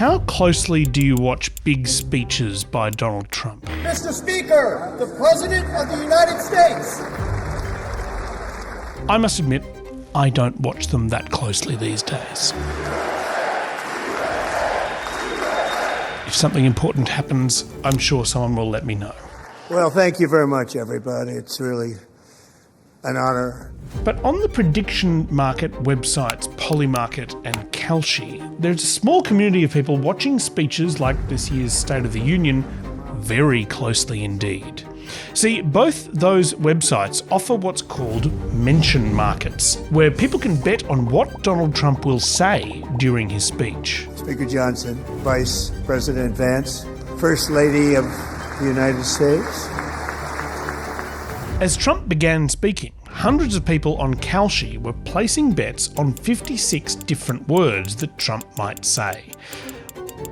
How closely do you watch big speeches by Donald Trump? Mr. Speaker, the President of the United States. I must admit, I don't watch them that closely these days. If something important happens, I'm sure someone will let me know. Well, thank you very much, everybody. It's really an honor. But on the prediction market websites Polymarket and Kalshi, there's a small community of people watching speeches like this year's State of the Union very closely indeed. See, both those websites offer what's called mention markets, where people can bet on what Donald Trump will say during his speech. Speaker Johnson, Vice President Vance, First Lady of the United States. As Trump began speaking, hundreds of people on Kalshi were placing bets on 56 different words that Trump might say.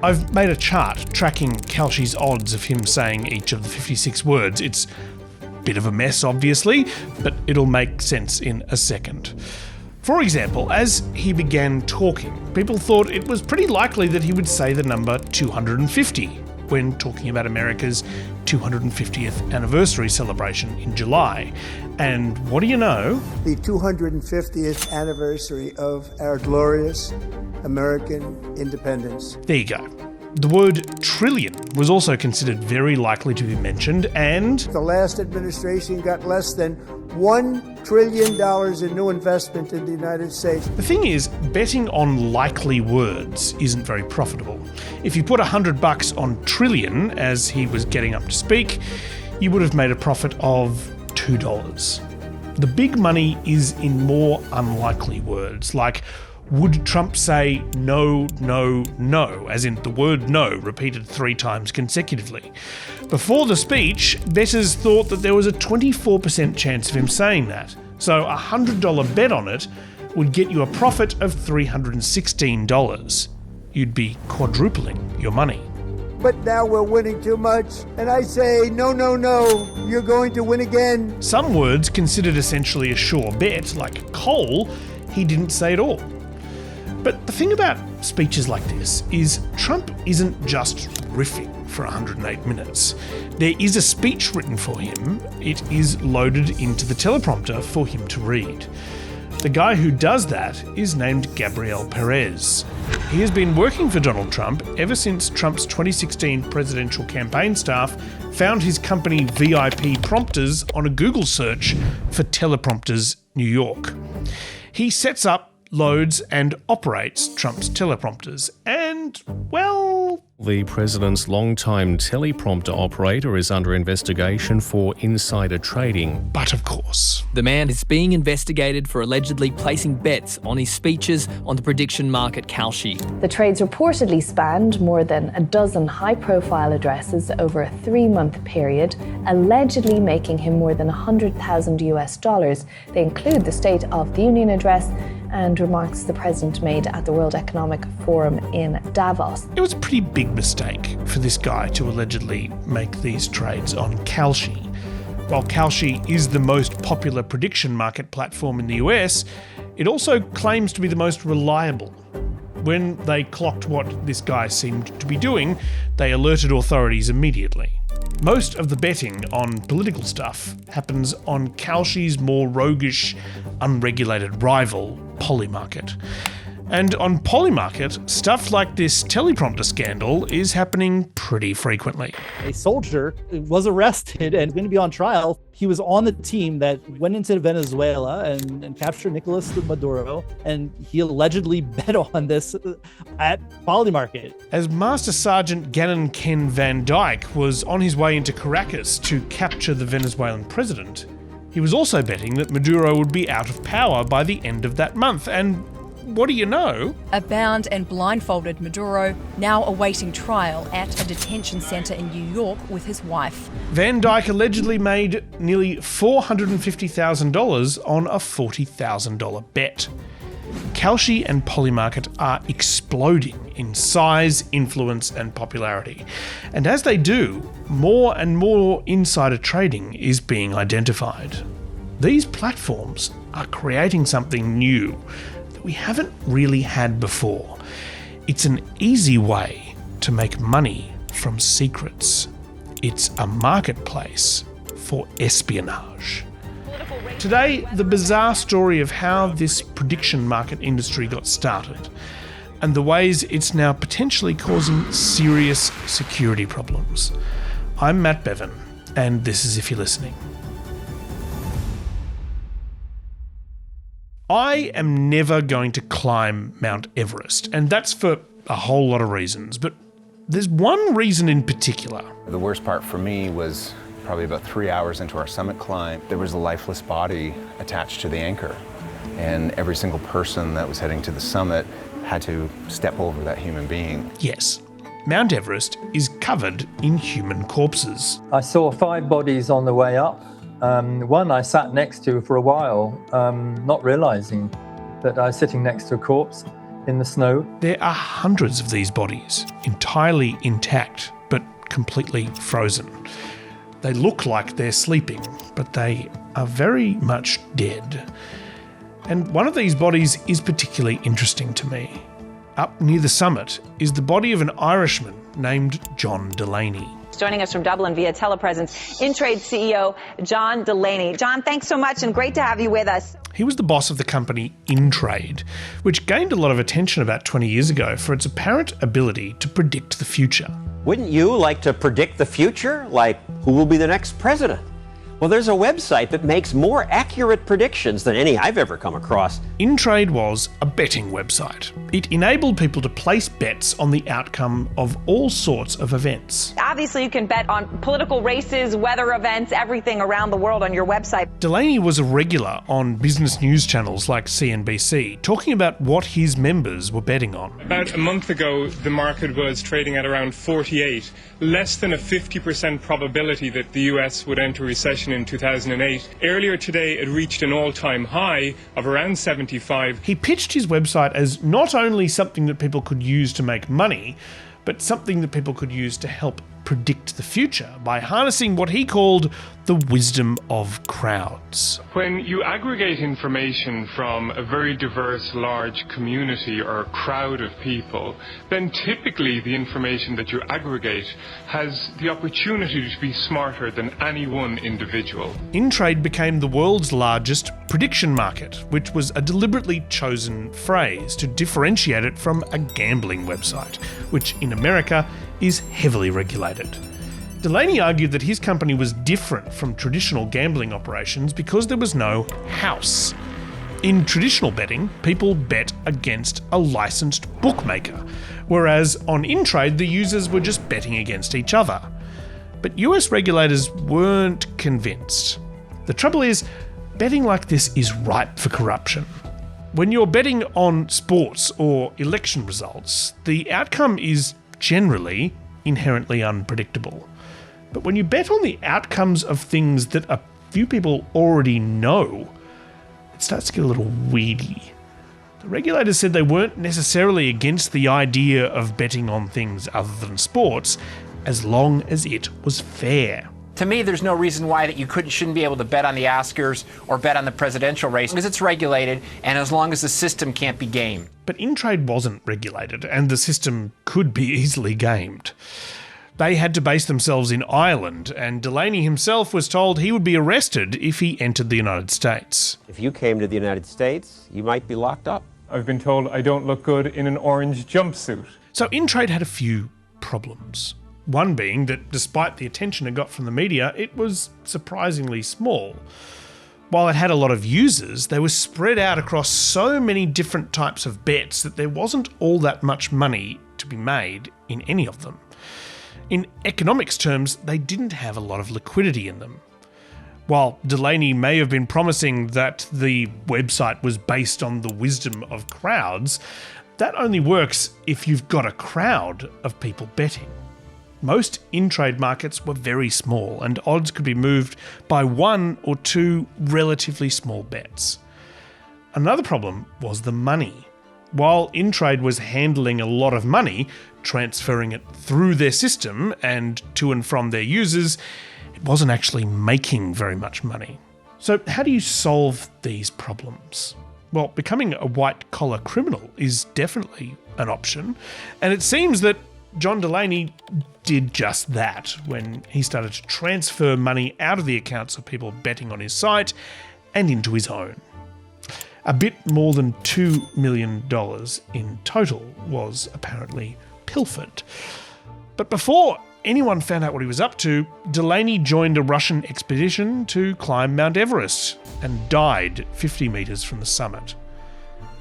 I've made a chart tracking Kalshi's odds of him saying each of the 56 words. It's a bit of a mess, obviously, but it'll make sense in a second. For example, as he began talking, people thought it was pretty likely that he would say the number 250 when talking about America's 250th anniversary celebration in July. And what do you know? The 250th anniversary of our glorious American independence. There you go. The word trillion was also considered very likely to be mentioned, and the last administration got less than $1 trillion in new investment in the United States. The thing is, betting on likely words isn't very profitable. If you put $100 on trillion as he was getting up to speak, you would have made a profit of $2. The big money is in more unlikely words, like would Trump say no, no, no, as in the word no repeated 3 times consecutively? Before the speech, bettors thought that there was a 24% chance of him saying that, so a $100 bet on it would get you a profit of $316. You'd be quadrupling your money. But now we're winning too much, and I say, no, no, no, you're going to win again. Some words considered essentially a sure bet, like coal, he didn't say at all. But the thing about speeches like this is Trump isn't just riffing for 108 minutes. There is a speech written for him. It is loaded into the teleprompter for him to read. The guy who does that is named Gabriel Perez. He has been working for Donald Trump ever since Trump's 2016 presidential campaign staff found his company VIP Prompters on a Google search for Teleprompters New York. He sets up, loads and operates Trump's teleprompters. And, well, the president's longtime teleprompter operator is under investigation for insider trading. But of course, the man is being investigated for allegedly placing bets on his speeches on the prediction market Kalshi. The trades reportedly spanned more than a dozen high-profile addresses over a 3-month period, allegedly making him more than $100,000. They include the State of the Union address and remarks the president made at the World Economic Forum in Davos. It was a pretty big mistake for this guy to allegedly make these trades on Kalshi. While Kalshi is the most popular prediction market platform in the US, it also claims to be the most reliable. When they clocked what this guy seemed to be doing, they alerted authorities immediately. Most of the betting on political stuff happens on Kalshi's more roguish, unregulated rival, Polymarket. And on Polymarket, stuff like this teleprompter scandal is happening pretty frequently. A soldier was arrested and going to be on trial. He was on the team that went into Venezuela and captured Nicolas Maduro, and he allegedly bet on this at Polymarket. As Master Sergeant Gannon Ken Van Dyke was on his way into Caracas to capture the Venezuelan president, he was also betting that Maduro would be out of power by the end of that month, and what do you know? A bound and blindfolded Maduro now awaiting trial at a detention centre in New York with his wife. Van Dyke allegedly made nearly $450,000 on a $40,000 bet. Kalshi and Polymarket are exploding in size, influence and popularity. And as they do, more and more insider trading is being identified. These platforms are creating something new that we haven't really had before. It's an easy way to make money from secrets. It's a marketplace for espionage. Today, the bizarre story of how this prediction market industry got started and the ways it's now potentially causing serious security problems. I'm Matt Bevan, and this is If You're Listening. I am never going to climb Mount Everest, and that's for a whole lot of reasons, but there's one reason in particular. The worst part for me was probably about 3 hours into our summit climb. There was a lifeless body attached to the anchor, and every single person that was heading to the summit had to step over that human being. Yes, Mount Everest is covered in human corpses. I saw 5 bodies on the way up. One I sat next to for a while, not realizing that I was sitting next to a corpse in the snow. There are hundreds of these bodies, entirely intact but completely frozen. They look like they're sleeping, but they are very much dead. And one of these bodies is particularly interesting to me. Up near the summit is the body of an Irishman named John Delaney. Joining us from Dublin via telepresence, Intrade CEO John Delaney. John, thanks so much and great to have you with us. He was the boss of the company Intrade, which gained a lot of attention about 20 years ago for its apparent ability to predict the future. Wouldn't you like to predict the future? Like who will be the next president? Well, there's a website that makes more accurate predictions than any I've ever come across. Intrade was a betting website. It enabled people to place bets on the outcome of all sorts of events. Obviously, you can bet on political races, weather events, everything around the world on your website. Delaney was a regular on business news channels like CNBC, talking about what his members were betting on. About a month ago, the market was trading at around 48, less than a 50% probability that the US would enter recession in 2008. Earlier today, it reached an all-time high of around 75. He pitched his website as not only something that people could use to make money, but something that people could use to help predict the future by harnessing what he called the wisdom of crowds. When you aggregate information from a very diverse, large community or crowd of people, then typically the information that you aggregate has the opportunity to be smarter than any one individual. Intrade became the world's largest prediction market, which was a deliberately chosen phrase to differentiate it from a gambling website, which in America is heavily regulated. Delaney argued that his company was different from traditional gambling operations because there was no house. In traditional betting, people bet against a licensed bookmaker, whereas on Intrade, the users were just betting against each other. But US regulators weren't convinced. The trouble is, betting like this is ripe for corruption. When you're betting on sports or election results, the outcome is generally inherently unpredictable. But when you bet on the outcomes of things that a few people already know, it starts to get a little weedy. The regulators said they weren't necessarily against the idea of betting on things other than sports, as long as it was fair. To me, there's no reason why that you shouldn't be able to bet on the Oscars or bet on the presidential race, because it's regulated and as long as the system can't be gamed. But Intrade wasn't regulated, and the system could be easily gamed. They had to base themselves in Ireland, and Delaney himself was told he would be arrested if he entered the United States. If you came to the United States, you might be locked up. I've been told I don't look good in an orange jumpsuit. So Intrade had a few problems. One being that despite the attention it got from the media, it was surprisingly small. While it had a lot of users, they were spread out across so many different types of bets that there wasn't all that much money to be made in any of them. In economics terms, they didn't have a lot of liquidity in them. While Delaney may have been promising that the website was based on the wisdom of crowds, that only works if you've got a crowd of people betting. Most in-trade markets were very small, and odds could be moved by 1 or 2 relatively small bets. Another problem was the money. While Intrade was handling a lot of money, transferring it through their system and to and from their users, it wasn't actually making very much money. So how do you solve these problems? Well, becoming a white-collar criminal is definitely an option, and it seems that John Delaney did just that when he started to transfer money out of the accounts of people betting on his site and into his own. A bit more than $2 million in total was apparently pilfered. But before anyone found out what he was up to, Delaney joined a Russian expedition to climb Mount Everest and died 50 metres from the summit.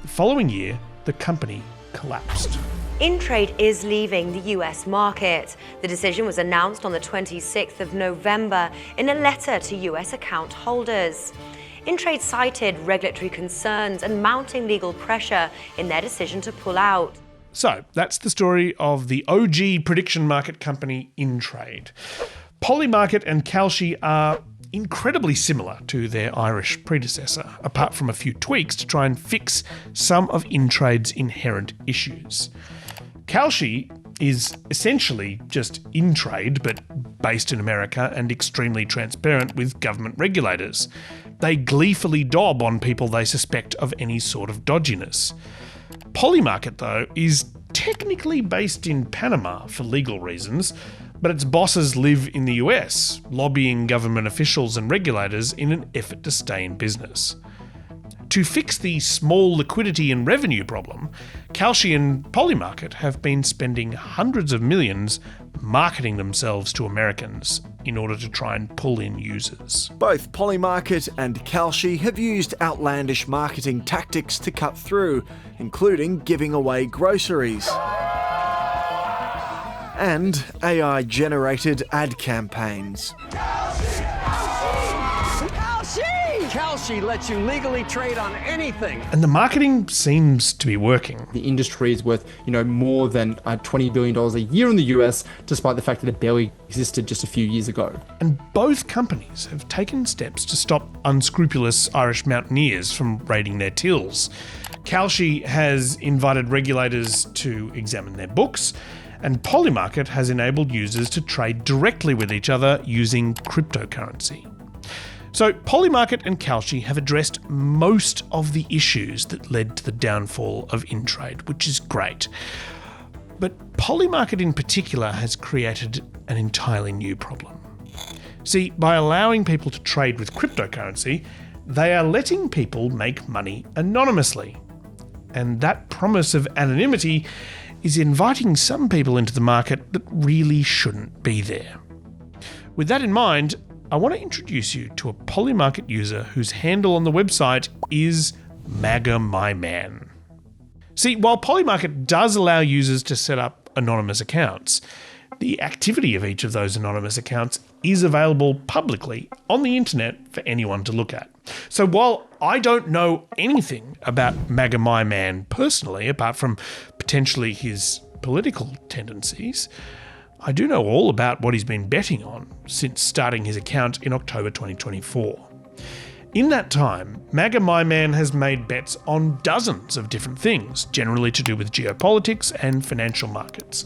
The following year, the company collapsed. Intrade is leaving the US market. The decision was announced on the 26th of November in a letter to US account holders. Intrade cited regulatory concerns and mounting legal pressure in their decision to pull out. So, that's the story of the OG prediction market company Intrade. Polymarket and Kalshi are incredibly similar to their Irish predecessor, apart from a few tweaks to try and fix some of Intrade's inherent issues. Kalshi is essentially just Intrade, but based in America and extremely transparent with government regulators. They gleefully dob on people they suspect of any sort of dodginess. Polymarket, though, is technically based in Panama for legal reasons, but its bosses live in the US, lobbying government officials and regulators in an effort to stay in business. To fix the small liquidity and revenue problem, Kalshi and Polymarket have been spending hundreds of millions marketing themselves to Americans in order to try and pull in users. Both Polymarket and Kalshi have used outlandish marketing tactics to cut through, including giving away groceries and AI-generated ad campaigns. Kalshi lets you legally trade on anything. And the marketing seems to be working. The industry is worth, more than $20 billion a year in the US, despite the fact that it barely existed just a few years ago. And both companies have taken steps to stop unscrupulous Irish mountaineers from raiding their tills. Kalshi has invited regulators to examine their books, and Polymarket has enabled users to trade directly with each other using cryptocurrency. So Polymarket and Kalshi have addressed most of the issues that led to the downfall of Intrade, which is great. But Polymarket in particular has created an entirely new problem. See, by allowing people to trade with cryptocurrency, they are letting people make money anonymously. And that promise of anonymity is inviting some people into the market that really shouldn't be there. With that in mind, I want to introduce you to a Polymarket user whose handle on the website is Magamyman. See, while Polymarket does allow users to set up anonymous accounts, the activity of each of those anonymous accounts is available publicly on the internet for anyone to look at. So while I don't know anything about Magamyman personally, apart from potentially his political tendencies, I do know all about what he's been betting on since starting his account in October 2024. In that time, Magamyman has made bets on dozens of different things, generally to do with geopolitics and financial markets.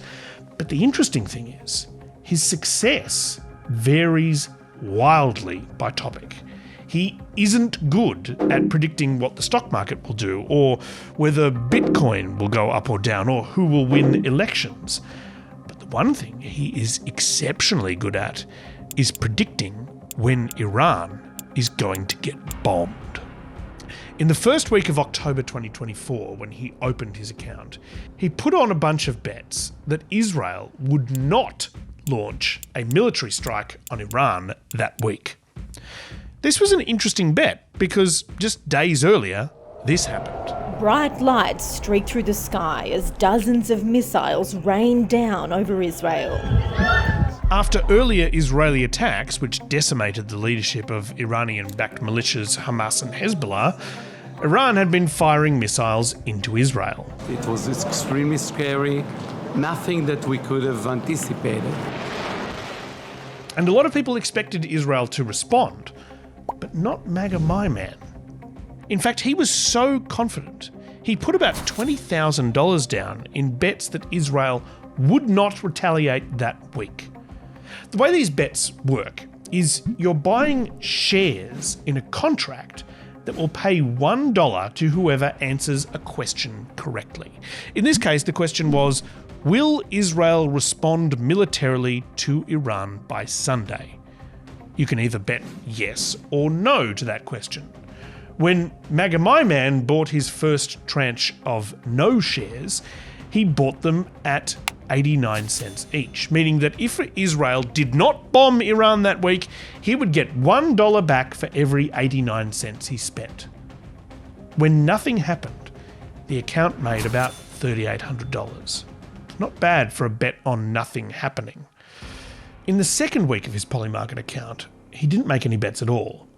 But the interesting thing is, his success varies wildly by topic. He isn't good at predicting what the stock market will do, or whether Bitcoin will go up or down, or who will win elections. One thing he is exceptionally good at is predicting when Iran is going to get bombed. In the first week of October 2024, when he opened his account, he put on a bunch of bets that Israel would not launch a military strike on Iran that week. This was an interesting bet because just days earlier, this happened. Bright lights streak through the sky as dozens of missiles rain down over Israel. After earlier Israeli attacks, which decimated the leadership of Iranian-backed militias Hamas and Hezbollah, Iran had been firing missiles into Israel. It was extremely scary, nothing that we could have anticipated. And a lot of people expected Israel to respond, but not Magamyman. In fact, he was so confident, he put about $20,000 down in bets that Israel would not retaliate that week. The way these bets work is you're buying shares in a contract that will pay $1 to whoever answers a question correctly. In this case, the question was, will Israel respond militarily to Iran by Sunday? You can either bet yes or no to that question. When Magamyman bought his first tranche of no shares, he bought them at 89 cents each, meaning that if Israel did not bomb Iran that week, he would get $1 back for every 89 cents he spent. When nothing happened, the account made about $3,800. Not bad for a bet on nothing happening. In the second week of his Polymarket account, he didn't make any bets at all.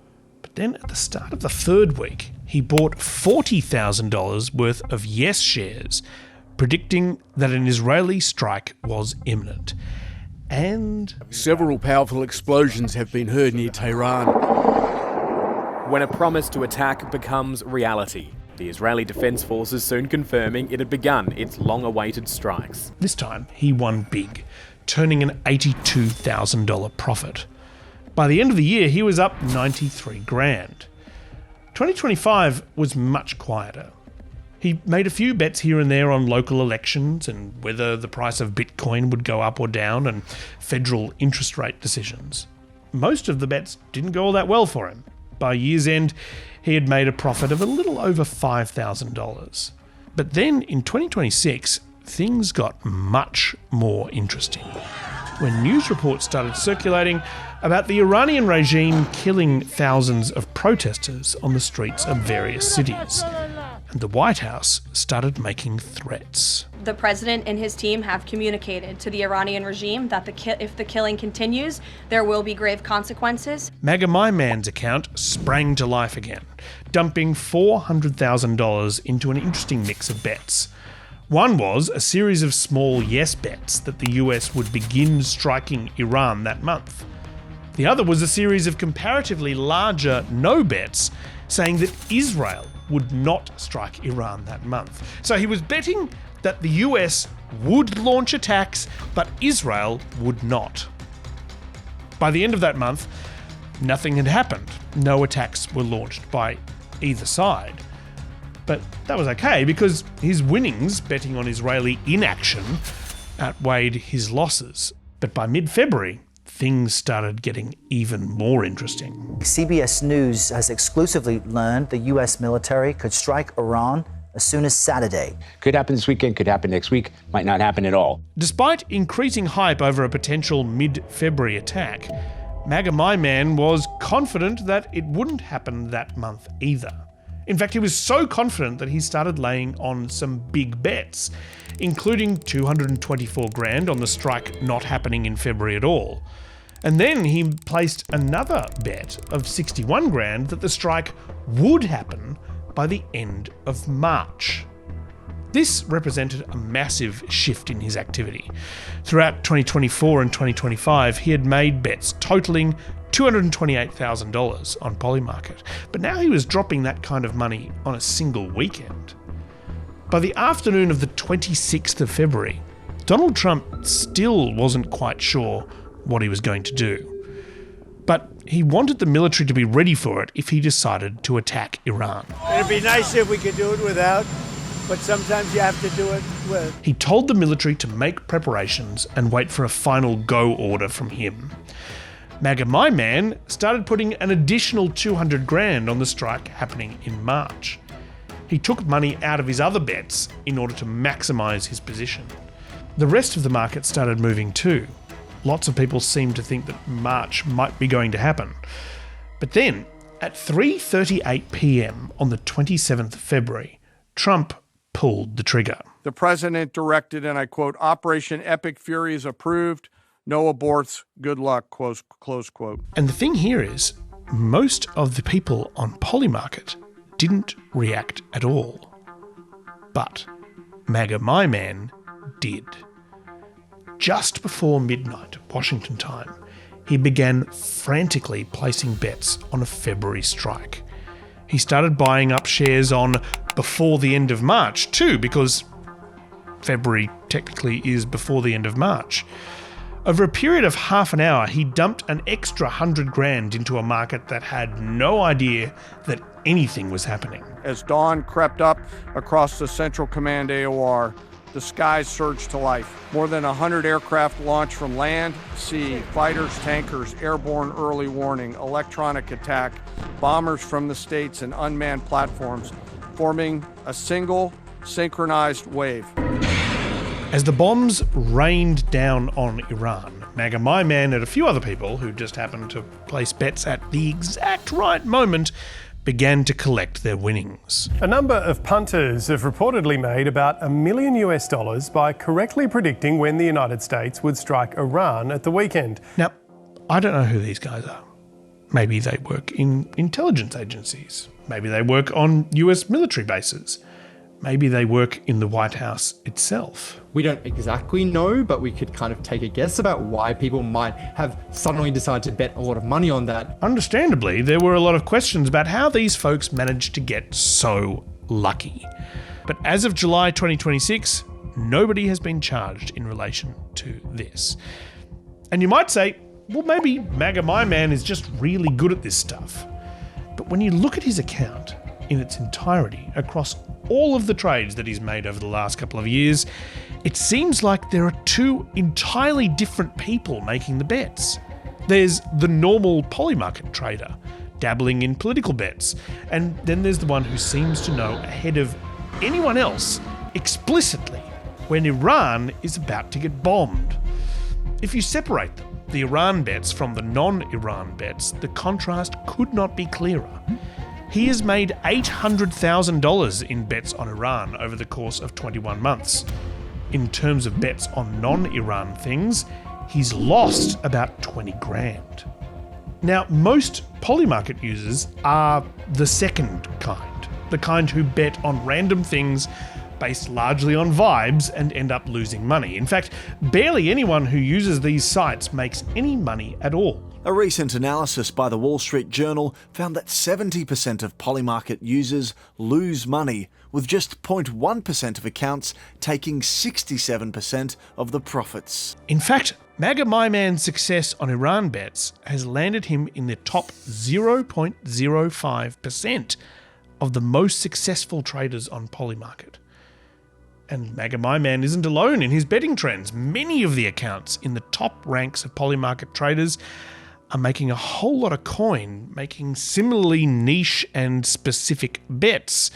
But then at the start of the third week, he bought $40,000 worth of yes shares, predicting that an Israeli strike was imminent. And several powerful explosions have been heard near Tehran. When a promise to attack becomes reality, the Israeli Defense Forces soon confirming it had begun its long-awaited strikes. This time, he won big, turning an $82,000 profit. By the end of the year, he was up 93 grand. 2025 was much quieter. He made a few bets here and there on local elections and whether the price of Bitcoin would go up or down and federal interest rate decisions. Most of the bets didn't go all that well for him. By year's end, he had made a profit of a little over $5,000. But then in 2026, things got much more interesting. When news reports started circulating about the Iranian regime killing thousands of protesters on the streets of various cities. And the White House started making threats. The president and his team have communicated to the Iranian regime that if the killing continues, there will be grave consequences. Magamyman's account sprang to life again, dumping $400,000 into an interesting mix of bets. One was a series of small yes bets that the US would begin striking Iran that month. The other was a series of comparatively larger no bets saying that Israel would not strike Iran that month. So he was betting that the US would launch attacks, but Israel would not. By the end of that month, nothing had happened. No attacks were launched by either side. But that was okay because his winnings betting on Israeli inaction outweighed his losses. But by mid-February, things started getting even more interesting. CBS News has exclusively learned the U.S. military could strike Iran as soon as Saturday. Could happen this weekend, could happen next week, might not happen at all. Despite increasing hype over a potential mid-February attack, Magamyman was confident that it wouldn't happen that month either. In fact, he was so confident that he started laying on some big bets, including 224 grand on the strike not happening in February at all. And then he placed another bet of 61 grand that the strike would happen by the end of March. This represented a massive shift in his activity. Throughout 2024 and 2025, he had made bets totaling $228,000 on Polymarket, but now he was dropping that kind of money on a single weekend. By the afternoon of the 26th of February, Donald Trump still wasn't quite sure what he was going to do. But he wanted the military to be ready for it if he decided to attack Iran. It'd be nice if we could do it without, but sometimes you have to do it with. He told the military to make preparations and wait for a final go order from him. Magamyman started putting an additional 200 grand on the strike happening in March. He took money out of his other bets in order to maximise his position. The rest of the market started moving too. Lots of people seemed to think that March might be going to happen. But then, at 3:38 p.m. on the 27th of February, Trump pulled the trigger. The president directed, and I quote, "Operation Epic Fury is approved. No aborts. Good luck," close quote. And the thing here is, most of the people on Polymarket didn't react at all. But Magamyman did. Just before midnight, Washington time, he began frantically placing bets on a February strike. He started buying up shares on before the end of March too, because February technically is before the end of March. Over a period of half an hour, he dumped an extra 100 grand into a market that had no idea that anything was happening. As dawn crept up across the Central Command AOR, the skies surged to life. More than 100 aircraft launched from land, sea, fighters, tankers, airborne early warning, electronic attack, bombers from the states, and unmanned platforms, forming a single synchronized wave. As the bombs rained down on Iran, Magamyman and a few other people who just happened to place bets at the exact right moment began to collect their winnings. A number of punters have reportedly made about $1 million by correctly predicting when the United States would strike Iran at the weekend. Now, I don't know who these guys are. Maybe they work in intelligence agencies. Maybe they work on US military bases. Maybe they work in the White House itself. We don't exactly know, but we could kind of take a guess about why people might have suddenly decided to bet a lot of money on that. Understandably, there were a lot of questions about how these folks managed to get so lucky. But as of July 2026, nobody has been charged in relation to this. And you might say, well, maybe Magamyman is just really good at this stuff. But when you look at his account in its entirety across all of the trades that he's made over the last couple of years, it seems like there are two entirely different people making the bets. There's the normal Polymarket trader, dabbling in political bets, and then there's the one who seems to know ahead of anyone else explicitly when Iran is about to get bombed. If you separate them, the Iran bets from the non-Iran bets, the contrast could not be clearer. He has made $800,000 in bets on Iran over the course of 21 months. In terms of bets on non-Iran things, he's lost about 20 grand. Now, most Polymarket users are the second kind, the kind who bet on random things based largely on vibes and end up losing money. In fact, barely anyone who uses these sites makes any money at all. A recent analysis by the Wall Street Journal found that 70% of Polymarket users lose money, with just 0.1% of accounts taking 67% of the profits. In fact, Magamyman's success on Iran bets has landed him in the top 0.05% of the most successful traders on Polymarket. And Magamyman isn't alone in his betting trends. Many of the accounts in the top ranks of Polymarket traders are making a whole lot of coin, making similarly niche and specific bets,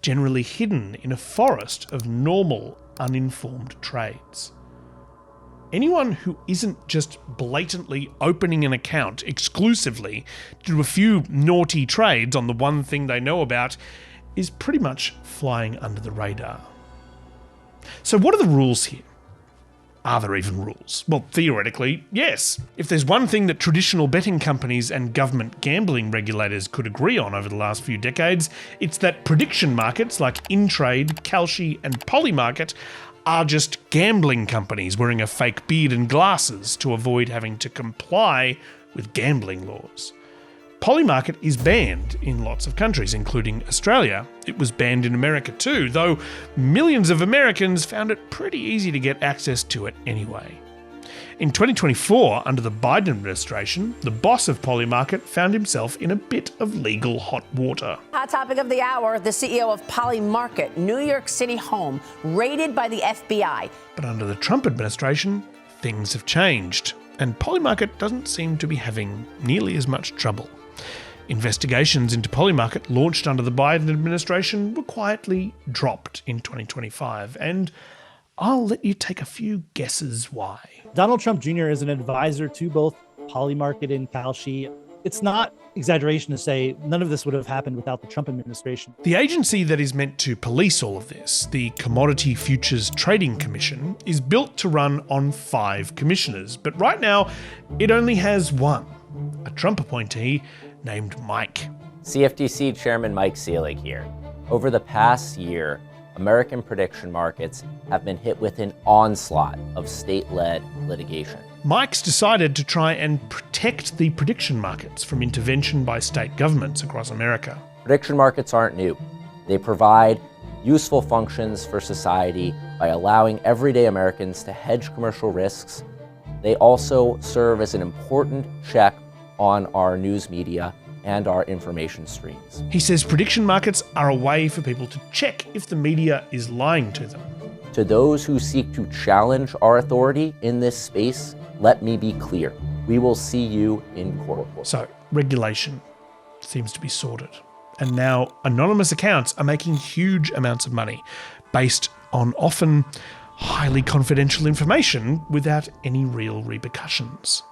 generally hidden in a forest of normal, uninformed trades. Anyone who isn't just blatantly opening an account exclusively to do a few naughty trades on the one thing they know about is pretty much flying under the radar. So what are the rules here? Are there even rules? Well, theoretically, yes. If there's one thing that traditional betting companies and government gambling regulators could agree on over the last few decades, it's that prediction markets like Indepth, Kalshi, and Polymarket are just gambling companies wearing a fake beard and glasses to avoid having to comply with gambling laws. Polymarket is banned in lots of countries, including Australia. It was banned in America too, though millions of Americans found it pretty easy to get access to it anyway. In 2024, under the Biden administration, the boss of Polymarket found himself in a bit of legal hot water. Hot topic of the hour, the CEO of Polymarket, New York City home, raided by the FBI. But under the Trump administration, things have changed, and Polymarket doesn't seem to be having nearly as much trouble. Investigations into Polymarket launched under the Biden administration were quietly dropped in 2025, and I'll let you take a few guesses why. Donald Trump Jr. is an advisor to both Polymarket and Kalshi. It's not exaggeration to say none of this would have happened without the Trump administration. The agency that is meant to police all of this, the Commodity Futures Trading Commission, is built to run on 5 commissioners, but right now it only has one, a Trump appointee named Mike. CFTC Chairman Mike Selig here. Over the past year, American prediction markets have been hit with an onslaught of state-led litigation. Mike's decided to try and protect the prediction markets from intervention by state governments across America. Prediction markets aren't new. They provide useful functions for society by allowing everyday Americans to hedge commercial risks. They also serve as an important check on our news media and our information streams. He says prediction markets are a way for people to check if the media is lying to them. To those who seek to challenge our authority in this space, let me be clear. We will see you in court. So, regulation seems to be sorted. And now anonymous accounts are making huge amounts of money based on often highly confidential information without any real repercussions.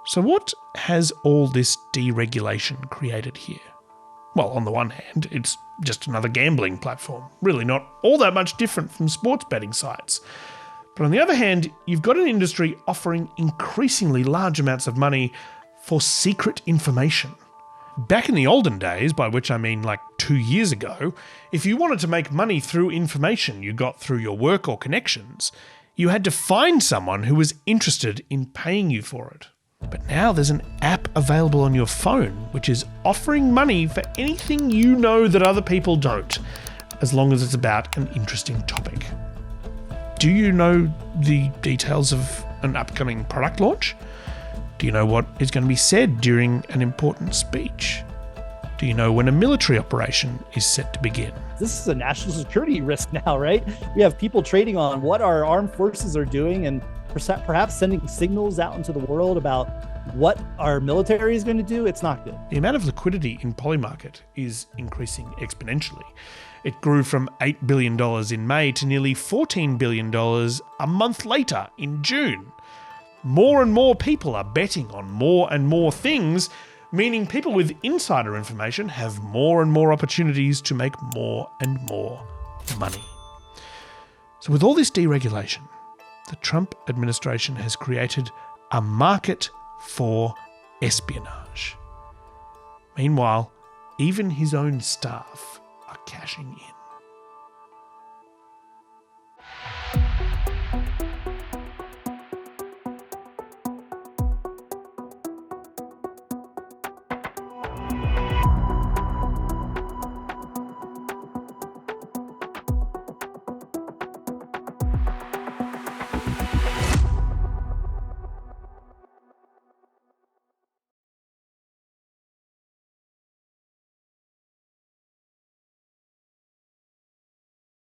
So what has all this deregulation created here? Well, on the one hand, it's just another gambling platform, really not all that much different from sports betting sites. But on the other hand, you've got an industry offering increasingly large amounts of money for secret information. Back in the olden days, by which I mean like 2 years ago, if you wanted to make money through information you got through your work or connections, you had to find someone who was interested in paying you for it. But now there's an app available on your phone which is offering money for anything you know that other people don't, as long as it's about an interesting topic. Do you know the details of an upcoming product launch? Do you know what is going to be said during an important speech? Do you know when a military operation is set to begin? This is a national security risk now, right? We have people trading on what our armed forces are doing and perhaps sending signals out into the world about what our military is going to do. It's not good. The amount of liquidity in Polymarket is increasing exponentially. It grew from $8 billion in May to nearly $14 billion a month later in June. More and more people are betting on more and more things, meaning people with insider information have more and more opportunities to make more and more money. So with all this deregulation, the Trump administration has created a market for espionage. Meanwhile, even his own staff are cashing in.